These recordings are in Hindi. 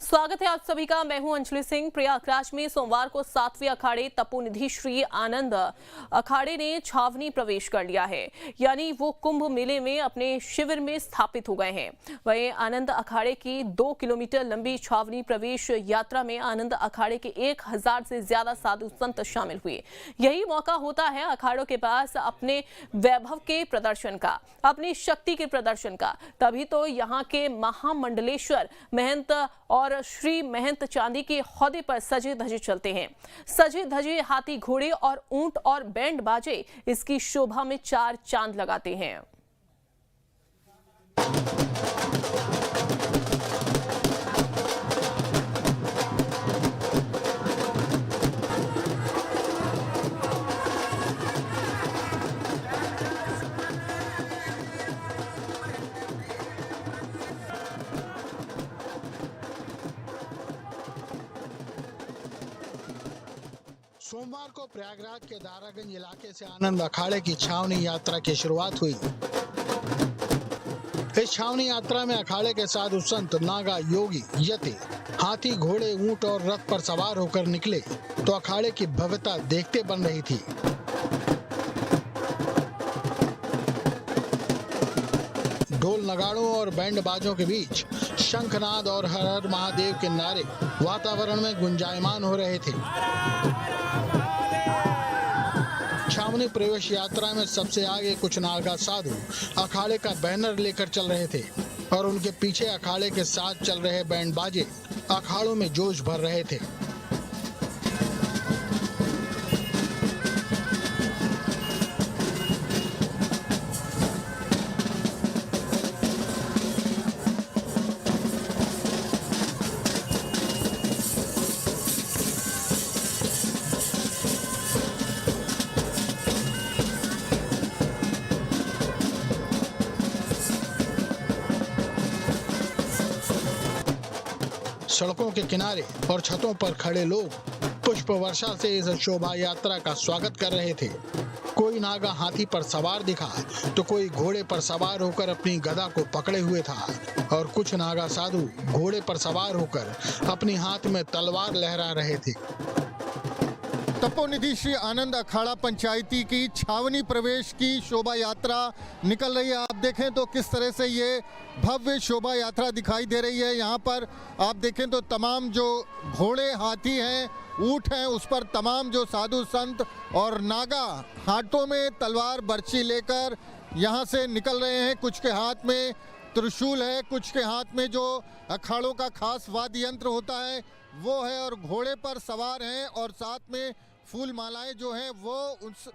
स्वागत है आप सभी का। मैं हूं अंजलि सिंह। प्रयागराज में सोमवार को 7वें अखाड़े तपोनिधि श्री आनंद अखाड़े ने छावनी प्रवेश कर लिया है, यानी वो कुंभ मेले में अपने शिविर में स्थापित हो गए हैं। वहीं आनंद अखाड़े की 2 किलोमीटर लंबी छावनी प्रवेश यात्रा में आनंद अखाड़े के 1000 से ज्यादा साधु संत शामिल हुए। यही मौका होता है अखाड़ों के पास अपने वैभव के प्रदर्शन का, अपनी शक्ति के प्रदर्शन का। तभी तो यहाँ के महामंडलेश्वर महंत और श्री महंत चांदी के हौदे पर सजे धजे चलते हैं। सजे धजे हाथी, घोड़े और ऊंट और बैंड बाजे इसकी शोभा में 4 चांद लगाते हैं। सोमवार को प्रयागराज के दारागंज इलाके से आनंद अखाड़े की छावनी यात्रा की शुरुआत हुई। इस छावनी यात्रा में अखाड़े के साधु संत, नागा, योगी, यति, हाथी, घोड़े, ऊंट और रथ पर सवार होकर निकले तो अखाड़े की भव्यता देखते बन रही थी। ढोल, नगाड़ों और बैंड बाजों के बीच शंखनाद और हर हर महादेव के नारे वातावरण में गुंजायमान हो रहे थे। छावनी प्रवेश यात्रा में सबसे आगे कुछ नागा साधु अखाड़े का बैनर लेकर चल रहे थे और उनके पीछे अखाड़े के साथ चल रहे बैंड बाजे अखाड़ों में जोश भर रहे थे। सड़कों के किनारे और छतों पर खड़े लोग पुष्प वर्षा से इस शोभा यात्रा का स्वागत कर रहे थे। कोई नागा हाथी पर सवार दिखा तो कोई घोड़े पर सवार होकर अपनी गदा को पकड़े हुए था और कुछ नागा साधु घोड़े पर सवार होकर अपनी हाथ में तलवार लहरा रहे थे। तपोनिधि श्री आनंद अखाड़ा पंचायती की छावनी प्रवेश की शोभा यात्रा निकल रही है। आप देखें तो किस तरह से ये भव्य शोभा यात्रा दिखाई दे रही है। यहाँ पर आप देखें तो तमाम जो घोड़े, हाथी हैं, ऊंट हैं, उस पर तमाम जो साधु संत और नागा हाथों में तलवार, बर्छी लेकर यहाँ से निकल रहे हैं। कुछ के हाथ में त्रिशूल है, कुछ के हाथ में जो अखाड़ों का खास वाद्य यंत्र होता है वो है, और घोड़े पर सवार हैं और साथ में फूल मालाएं जो हैं वो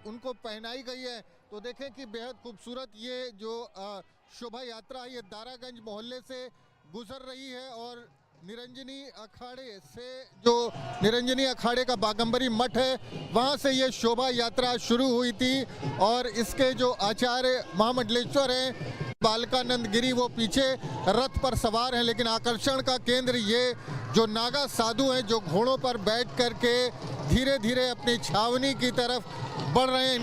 उनको पहनाई गई है। तो देखें कि बेहद खूबसूरत ये जो शोभा यात्रा है ये दारागंज मोहल्ले से गुजर रही है और निरंजनी अखाड़े का बागंबरी मठ है, वहाँ से ये शोभा यात्रा शुरू हुई थी। और इसके जो आचार्य महामंडलेश्वर हैं बालकानंद गिरी, वो पीछे रथ पर सवार हैं, लेकिन आकर्षण का केंद्र ये जो नागा साधु हैं जो घोड़ों पर बैठ करके धीरे धीरे अपनी छावनी की तरफ बढ़ रहे हैं।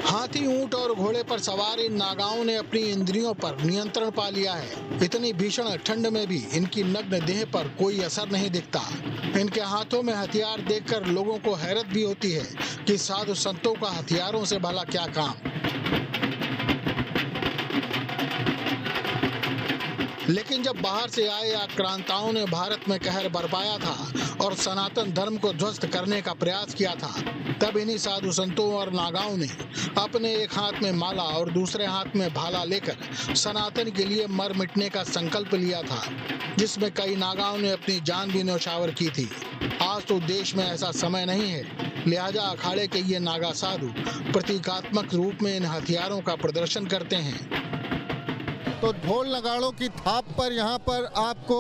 हाथी, ऊंट और घोड़े पर सवार इन नागाओं ने अपनी इंद्रियों पर नियंत्रण पा लिया है। इतनी भीषण ठंड में भी इनकी नग्न देह पर कोई असर नहीं दिखता। इनके हाथों में हथियार देखकर लोगों को हैरत भी होती है कि साधु संतों का हथियारों से भला क्या काम। लेकिन जब बाहर से आए आक्रांताओं ने भारत में कहर बरपाया था और सनातन धर्म को ध्वस्त करने का प्रयास किया था, तब इन्हीं साधु संतों और नागाओं ने अपने एक हाथ में माला और दूसरे हाथ में भाला लेकर सनातन के लिए मर मिटने का संकल्प लिया था, जिसमें कई नागाओं ने अपनी जान भी न्यौछावर की थी। आज तो देश में ऐसा समय नहीं है, लिहाजा अखाड़े के ये नागा साधु प्रतीकात्मक रूप में इन हथियारों का प्रदर्शन करते हैं। तो ढोल नगाड़ों की थाप पर यहाँ पर आपको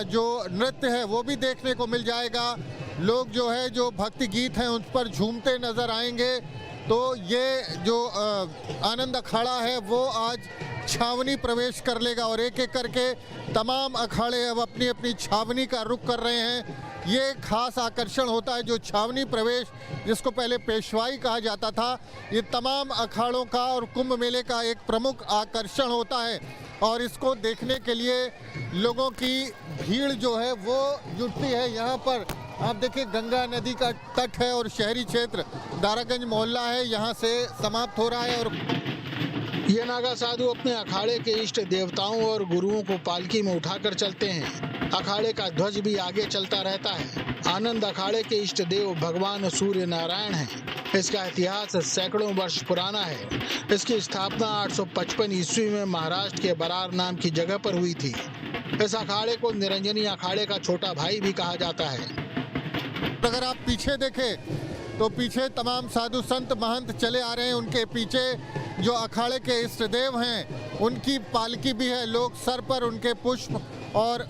जो नृत्य है वो भी देखने को मिल जाएगा। लोग जो है जो भक्ति गीत हैं उन पर झूमते नजर आएंगे। तो ये जो आनंद अखाड़ा है वो आज छावनी प्रवेश कर लेगा और एक एक करके तमाम अखाड़े अब अपनी अपनी छावनी का रुख कर रहे हैं। ये खास आकर्षण होता है जो छावनी प्रवेश, जिसको पहले पेशवाई कहा जाता था, ये तमाम अखाड़ों का और कुंभ मेले का एक प्रमुख आकर्षण होता है। और इसको देखने के लिए लोगों की भीड़ जो है वो जुटती है। यहाँ पर आप देखिए गंगा नदी का तट है और शहरी क्षेत्र दारागंज मोहल्ला है, यहाँ से समाप्त हो रहा है। और ये नागा साधु अपने अखाड़े के इष्ट देवताओं और गुरुओं को पालकी में उठाकर चलते हैं। अखाड़े का ध्वज भी आगे चलता रहता है। आनंद अखाड़े के इष्ट देव भगवान सूर्य नारायण हैं। इसका इतिहास सैकड़ों वर्ष पुराना है। इसकी स्थापना 855 ईस्वी में महाराष्ट्र के बरार नाम की जगह पर हुई थी। इस अखाड़े को निरंजनी अखाड़े का छोटा भाई भी कहा जाता है। अगर आप पीछे देखें तो पीछे तमाम साधु संत महंत चले आ रहे हैं। उनके पीछे जो अखाड़े के इष्ट देव हैं उनकी पालकी भी है। लोग सर पर उनके पुष्प और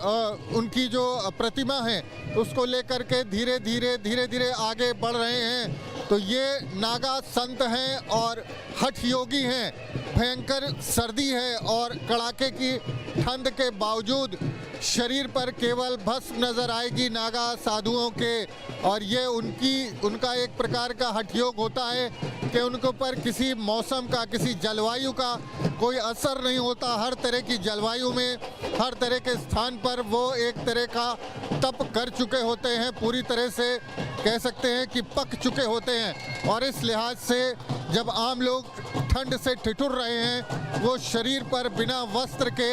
उनकी जो प्रतिमा है उसको लेकर के धीरे धीरे आगे बढ़ रहे हैं। तो ये नागा संत हैं और हठ योगी हैं। भयंकर सर्दी है और कड़ाके की ठंड के बावजूद शरीर पर केवल भस्म नजर आएगी नागा साधुओं के। और ये उनका एक प्रकार का हठ योग होता है कि उनके ऊपर किसी मौसम का, किसी जलवायु का कोई असर नहीं होता। हर तरह की जलवायु में, हर तरह के स्थान पर वो एक तरह का तप कर चुके होते हैं। पूरी तरह से कह सकते हैं कि पक चुके होते हैं। और इस लिहाज से जब आम लोग ठंड से ठिठुर रहे हैं, वो शरीर पर बिना वस्त्र के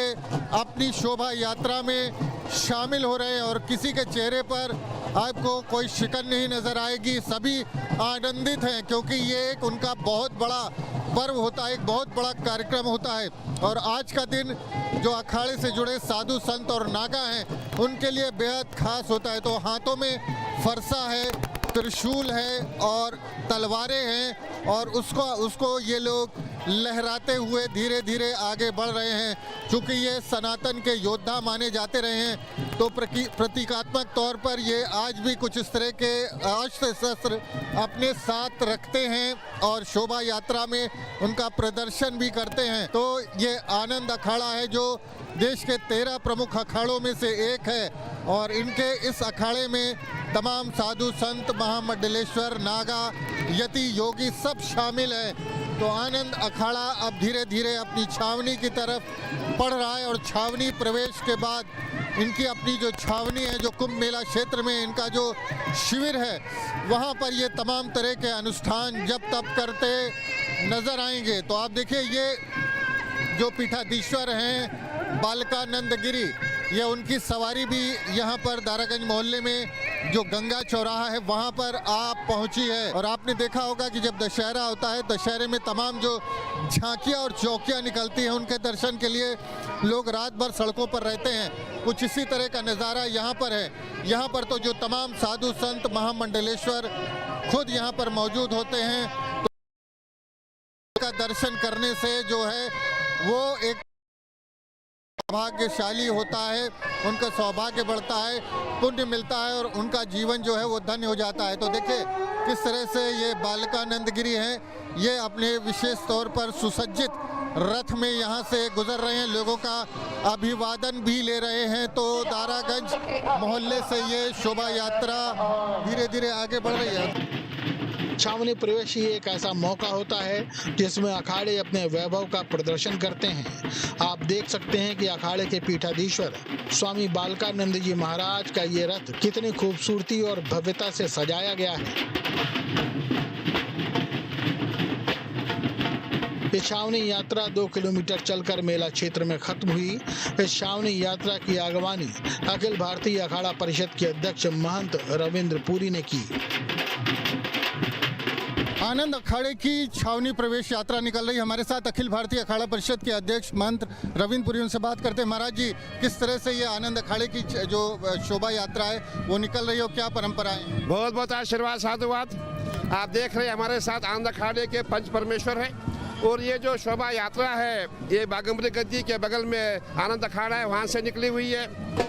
अपनी शोभा यात्रा में शामिल हो रहे हैं। और किसी के चेहरे पर आपको कोई शिकन नहीं नजर आएगी। सभी आनंदित हैं क्योंकि ये एक उनका बहुत बड़ा पर्व होता है, एक बहुत बड़ा कार्यक्रम होता है। और आज का दिन जो अखाड़े से जुड़े साधु संत और नागा हैं उनके लिए बेहद खास होता है। तो हाथों में फरसा है, त्रिशूल है और तलवारें हैं और उसको ये लोग लहराते हुए धीरे धीरे आगे बढ़ रहे हैं। चूँकि ये सनातन के योद्धा माने जाते रहे हैं तो प्रतीकात्मक तौर पर ये आज भी कुछ इस तरह के अस्त्र शस्त्र अपने साथ रखते हैं और शोभा यात्रा में उनका प्रदर्शन भी करते हैं। तो ये आनंद अखाड़ा है जो देश के 13 प्रमुख अखाड़ों में से एक है। और इनके इस अखाड़े में तमाम साधु संत, महामंडलेश्वर, नागा, यति, योगी सब शामिल हैं। तो आनंद अखाड़ा अब धीरे धीरे अपनी छावनी की तरफ बढ़ रहा है। और छावनी प्रवेश के बाद इनकी अपनी जो छावनी है, जो कुंभ मेला क्षेत्र में इनका जो शिविर है, वहाँ पर ये तमाम तरह के अनुष्ठान जब तब करते नजर आएंगे। तो आप देखिए ये जो पीठाधीश्वर हैं बालकानंद गिरी, ये उनकी सवारी भी यहाँ पर दारागंज मोहल्ले में जो गंगा चौराहा है वहाँ पर आप पहुँची है। और आपने देखा होगा कि जब दशहरा होता है, दशहरे में तमाम जो झांकियाँ और चौकियाँ निकलती हैं उनके दर्शन के लिए लोग रात भर सड़कों पर रहते हैं। कुछ इसी तरह का नज़ारा यहाँ पर है। यहाँ पर तो जो तमाम साधु संत, महामंडलेश्वर खुद यहाँ पर मौजूद होते हैं। तो का दर्शन करने से जो है वो एक सौभाग्यशाली होता है, उनका सौभाग्य बढ़ता है, पुण्य मिलता है और उनका जीवन जो है वो धन्य हो जाता है। तो देखिए किस तरह से ये बालकानंद गिरी हैं, ये अपने विशेष तौर पर सुसज्जित रथ में यहाँ से गुजर रहे हैं, लोगों का अभिवादन भी ले रहे हैं। तो दारागंज मोहल्ले से ये शोभा यात्रा धीरे धीरे आगे बढ़ रही है। छावनी प्रवेश ही एक ऐसा मौका होता है जिसमें अखाड़े अपने वैभव का प्रदर्शन करते हैं। आप देख सकते हैं कि अखाड़े के पीठाधीश्वर स्वामी बालकानंद जी महाराज का ये रथ कितनी खूबसूरती और भव्यता से सजाया गया है। ये छावनी यात्रा 2 किलोमीटर चलकर मेला क्षेत्र में खत्म हुई। इस छावनी यात्रा की अगवानी अखिल भारतीय अखाड़ा परिषद के अध्यक्ष महंत रविंद्र पुरी ने की। आनंद अखाड़े की छावनी प्रवेश यात्रा निकल रही। हमारे साथ अखिल भारतीय अखाड़ा परिषद के अध्यक्ष महंत रविंद्र पुरी, उनसे बात करते हैं। महाराज जी, किस तरह से ये आनंद अखाड़े की जो शोभा यात्रा है वो निकल रही है, क्या परंपराएं? बहुत बहुत आशीर्वाद, साधुवाद। आप देख रहे हैं हमारे साथ आनंद अखाड़े के पंच परमेश्वर हैं और ये जो शोभा यात्रा है ये बाघमती गद्दी के बगल में आनंद अखाड़ा है, वहाँ से निकली हुई है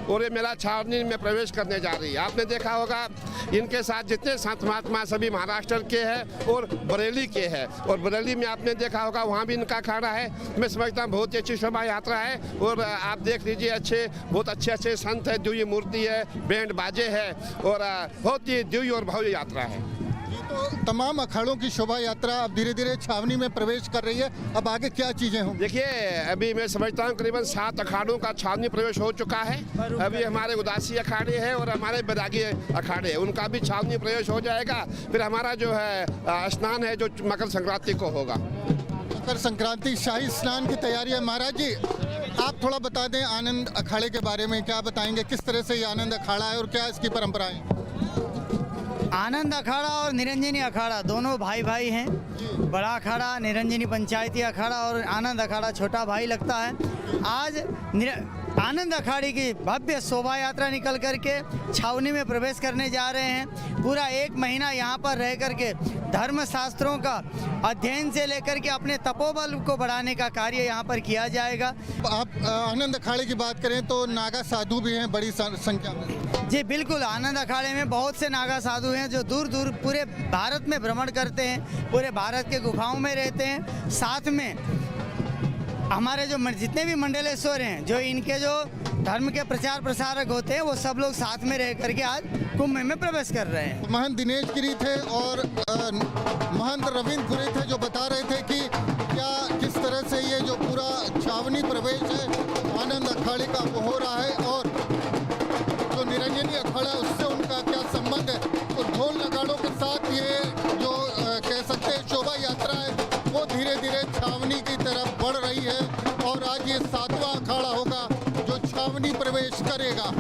और ये मेला छावनी में प्रवेश करने जा रही है। आपने देखा होगा इनके साथ जितने संत महात्मा सभी महाराष्ट्र के हैं और बरेली के हैं, और बरेली में आपने देखा होगा वहाँ भी इनका अखाड़ा है। मैं समझता हूँ बहुत ही अच्छी शोभा यात्रा है और आप देख लीजिए बहुत अच्छे संत है, दिव्य मूर्ति है, बैंड बाजे है और बहुत ही दिव्य और भव्य यात्रा है। तो तमाम अखाड़ों की शोभा यात्रा अब धीरे धीरे छावनी में प्रवेश कर रही है, अब आगे क्या चीजें होंगी? देखिए अभी मैं समझता हूँ करीबन 7 अखाड़ों का छावनी प्रवेश हो चुका है। अभी हमारे उदासी अखाड़े हैं और हमारे बैरागी अखाड़े हैं, उनका भी छावनी प्रवेश हो जाएगा। फिर हमारा जो है स्नान है जो मकर संक्रांति को होगा। मकर संक्रांति शाही स्नान की तैयारी है। महाराज जी आप थोड़ा बता दें आनंद अखाड़े के बारे में, क्या बताएंगे, किस तरह से ये आनंद अखाड़ा है और क्या इसकी परंपराएं? आनंद अखाड़ा और निरंजनी अखाड़ा दोनों भाई भाई हैं। बड़ा अखाड़ा निरंजनी पंचायती अखाड़ा और आनंद अखाड़ा छोटा भाई लगता है। आज आनंद अखाड़े की भव्य शोभा यात्रा निकल करके छावनी में प्रवेश करने जा रहे हैं। पूरा 1 महीना यहाँ पर रह करके धर्म शास्त्रों का अध्ययन से लेकर के अपने तपोबल को बढ़ाने का कार्य यहाँ पर किया जाएगा। आप आनंद अखाड़े की बात करें तो नागा साधु भी हैं बड़ी संख्या में। जी बिल्कुल, आनंद अखाड़े में बहुत से नागा साधु हैं जो दूर दूर पूरे भारत में भ्रमण करते हैं, पूरे भारत के गुफाओं में रहते हैं। साथ में हमारे जो जितने भी मंडलेश्वर हैं, जो इनके जो धर्म के प्रचार प्रसारक होते हैं, वो सब लोग साथ में रह करके आज कुंभ में प्रवेश कर रहे हैं। महंत दिनेश गिरी थे और महंत रविंद्र पुरी थे जो बता रहे थे कि क्या किस तरह से ये जो पूरा छावनी प्रवेश है आनंद अखाड़े का वो हो रहा है और जो निरंजनी अखाड़ा है उससे उनका क्या संबंध है। तो ढोल नगाड़ों के साथ ये जो कह सकते हैं शोभा यात्रा है वो धीरे धीरे छावनी की तरफ बढ़ रही है और आज ये 7वां अखाड़ा होगा जो छावनी प्रवेश करेगा।